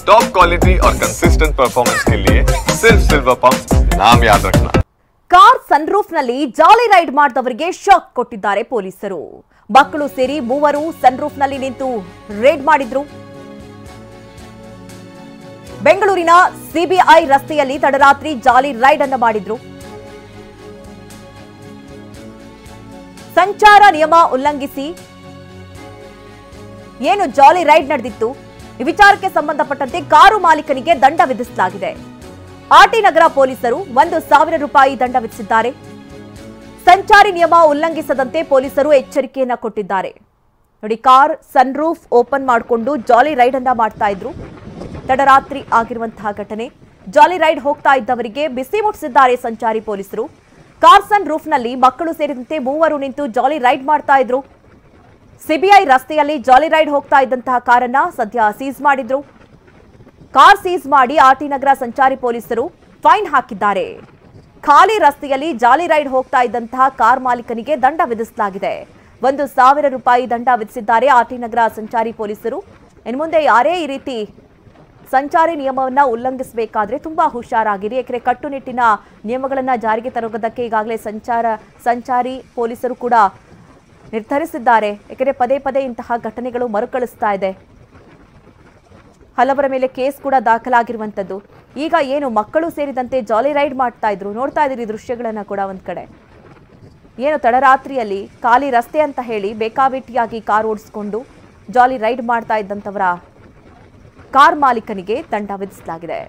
Top quality और consistent performance के लिए सिर्फ सिल्वर पंप नाम याद रखना। ಕಾರ್ ಸನ್ರೂಫ್ ನಲ್ಲಿ ಜಾಲಿ ರೈಡ್ ಮಾಡಿದವರಿಗೆ ಶಾಕ್ ಕೊಟ್ಟಿದ್ದಾರೆ ಪೊಲೀಸರು. ಮಕ್ಕಳು ಸೇರಿ ಮೂವರು ಸನ್ರೂಫ್ ನಲ್ಲಿ ನಿಂತು ರೇಡ್ ಮಾಡಿದ್ರು. ಬೆಂಗಳೂರಿನ ಸಿಬಿಐ ರಸ್ತೆಯಲ್ಲಿ ತಡರಾತ್ರಿ ಜಾಲಿ ರೈಡ್ ಅನ್ನು ಮಾಡಿದ್ರು. ಸಂಚಾರ ನಿಯಮ ಉಲ್ಲಂಘಿಸಿ ಏನು ಜಾಲಿ ರೈಡ್ ನಡೆದಿತ್ತು, ಈ ವಿಚಾರಕ್ಕೆ ಸಂಬಂಧಪಟ್ಟಂತೆ ಕಾರು ಮಾಲೀಕನಿಗೆ ದಂಡ ವಿಧಿಸಲಾಗಿದೆ. ಆರ್ಟಿ ನಗರ ಪೊಲೀಸರು 1,000 ರೂಪಾಯಿ ದಂಡ ವಿಧಿಸಿದ್ದಾರೆ. ಸಂಚಾರಿ ನಿಯಮ ಉಲ್ಲಂಘಿಸದಂತೆ ಪೊಲೀಸರು ಎಚ್ಚರಿಕೆಯನ್ನ ಕೊಟ್ಟಿದ್ದಾರೆ. ನೋಡಿ, ಕಾರ್ ಸನ್ರೂಫ್ ಓಪನ್ ಮಾಡಿಕೊಂಡು ಜಾಲಿ ರೈಡ್ ಅನ್ನ ಮಾಡ್ತಾ ಇದ್ರು. ತಡರಾತ್ರಿ ಆಗಿರುವಂತಹ ಘಟನೆ. ಜಾಲಿ ರೈಡ್ ಹೋಗ್ತಾ ಇದ್ದವರಿಗೆ ಬಿಸಿ ಮುಟ್ಟಿಸಿದ್ದಾರೆ ಸಂಚಾರಿ ಪೊಲೀಸರು. ಕಾರ್ ಸನ್ರೂಫ್ ನಲ್ಲಿ ಮಕ್ಕಳು ಸೇರಿದಂತೆ ಮೂವರು ನಿಂತು ಜಾಲಿ ರೈಡ್ ಮಾಡ್ತಾ ಇದ್ರು. ಸಿಬಿಐ ರಸ್ತೆಯಲ್ಲಿ ಜಾಲಿ ರೈಡ್ ಹೋಗ್ತಾ ಇದ್ದಂತಹ ಕಾರನ್ನ ಸದ್ಯ ಸೀಸ್ ಮಾಡಿದ್ರು. ಕಾರ್ ಸೀಸ್ ಮಾಡಿ ಆರ್ಟಿ ನಗರ ಸಂಚಾರಿ ಪೊಲೀಸರು ಫೈನ್ ಹಾಕಿದ್ದಾರೆ. ಖಾಲಿ ರಸ್ತೆಯಲ್ಲಿ ಜಾಲಿ ರೈಡ್ ಹೋಗ್ತಾ ಇದ್ದಂತಹ ಕಾರ್ ಮಾಲೀಕನಿಗೆ ದಂಡ ವಿಧಿಸಲಾಗಿದೆ. 1,000 ರೂಪಾಯಿ ದಂಡ ವಿಧಿಸಿದ್ದಾರೆ ಆರ್ಟಿ ನಗರ ಸಂಚಾರಿ ಪೊಲೀಸರು. ಇನ್ನು ಮುಂದೆ ಯಾರೇ ಈ ರೀತಿ ಸಂಚಾರಿ ನಿಯಮವನ್ನ ಉಲ್ಲಂಘಿಸಬೇಕಾದ್ರೆ ತುಂಬಾ ಹುಷಾರಾಗಿರಿ. ಯಾಕಂದ್ರೆ ಕಟ್ಟುನಿಟ್ಟಿನ ನಿಯಮಗಳನ್ನ ಜಾರಿಗೆ ತರುವುದಕ್ಕೆ ಈಗಾಗಲೇ ಸಂಚಾರಿ ಪೊಲೀಸರು ಕೂಡ ನಿರ್ಧರಿಸಿದ್ದಾರೆ. ಯಾಕಂದ್ರೆ ಪದೇ ಪದೇ ಇಂತಹ ಘಟನೆಗಳು ಮರುಕಳಿಸ್ತಾ ಇದೆ. ಹಲವರ ಮೇಲೆ ಕೇಸ್ ಕೂಡ ದಾಖಲಾಗಿರುವಂತದ್ದು. ಈಗ ಏನು ಮಕ್ಕಳು ಸೇರಿದಂತೆ ಜಾಲಿ ರೈಡ್ ಮಾಡ್ತಾ ಇದ್ರು, ನೋಡ್ತಾ ಇದ್ದೀರಿ ದೃಶ್ಯಗಳನ್ನ ಕೂಡ. ಒಂದ್ ಕಡೆ ಏನು ತಡರಾತ್ರಿಯಲ್ಲಿ ಖಾಲಿ ರಸ್ತೆ ಅಂತ ಹೇಳಿ ಬೇಕಾಬಿಟ್ಟಿಯಾಗಿ ಕಾರ್ ಓಡಿಸ್ಕೊಂಡು ಜಾಲಿ ರೈಡ್ ಮಾಡ್ತಾ ಇದ್ದಂಥವರ ಕಾರ್ ಮಾಲೀಕನಿಗೆ ದಂಡ ವಿಧಿಸಲಾಗಿದೆ.